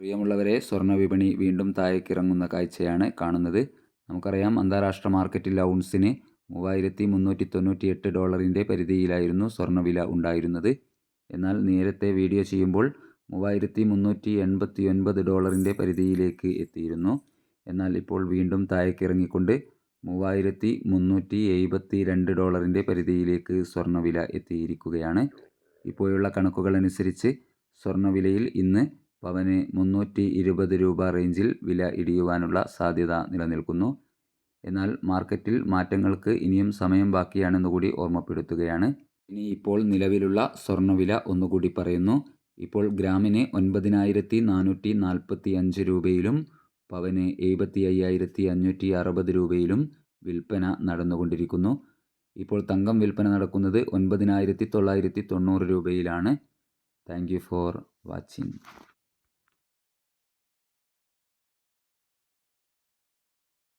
പ്രിയമുള്ളവരെ, സ്വർണ്ണവിപണി വീണ്ടും താഴേക്കിറങ്ങുന്ന കാഴ്ചയാണ് കാണുന്നത്. നമുക്കറിയാം, അന്താരാഷ്ട്ര മാർക്കറ്റിൽ ഔൺസിന് $3398 പരിധിയിലായിരുന്നു സ്വർണ്ണവില ഉണ്ടായിരുന്നത്. എന്നാൽ നേരത്തെ വീഡിയോ ചെയ്യുമ്പോൾ $3389 പരിധിയിലേക്ക് എത്തിയിരുന്നു. എന്നാൽ ഇപ്പോൾ വീണ്ടും താഴേക്കിറങ്ങിക്കൊണ്ട് $3372 പരിധിയിലേക്ക് സ്വർണ്ണവില എത്തിയിരിക്കുകയാണ്. ഇപ്പോഴുള്ള കണക്കുകളനുസരിച്ച് സ്വർണ്ണവിലയിൽ ഇന്ന് പവന് 320 രൂപ റേഞ്ചിൽ വില ഇടിയുവാനുള്ള സാധ്യത നിലനിൽക്കുന്നു. എന്നാൽ മാർക്കറ്റിൽ മാറ്റങ്ങൾക്ക് ഇനിയും സമയം ബാക്കിയാണെന്ന് കൂടി ഓർമ്മപ്പെടുത്തുകയാണ്. ഇനി ഇപ്പോൾ നിലവിലുള്ള സ്വർണ്ണവില ഒന്നുകൂടി പറയുന്നു. ഇപ്പോൾ ഗ്രാമിന് 9445 രൂപയിലും പവന് 75,560 രൂപയിലും വിൽപ്പന നടന്നുകൊണ്ടിരിക്കുന്നു. ഇപ്പോൾ തങ്കം വിൽപ്പന നടക്കുന്നത് 9,990 രൂപയിലാണ്. Thank you for watching.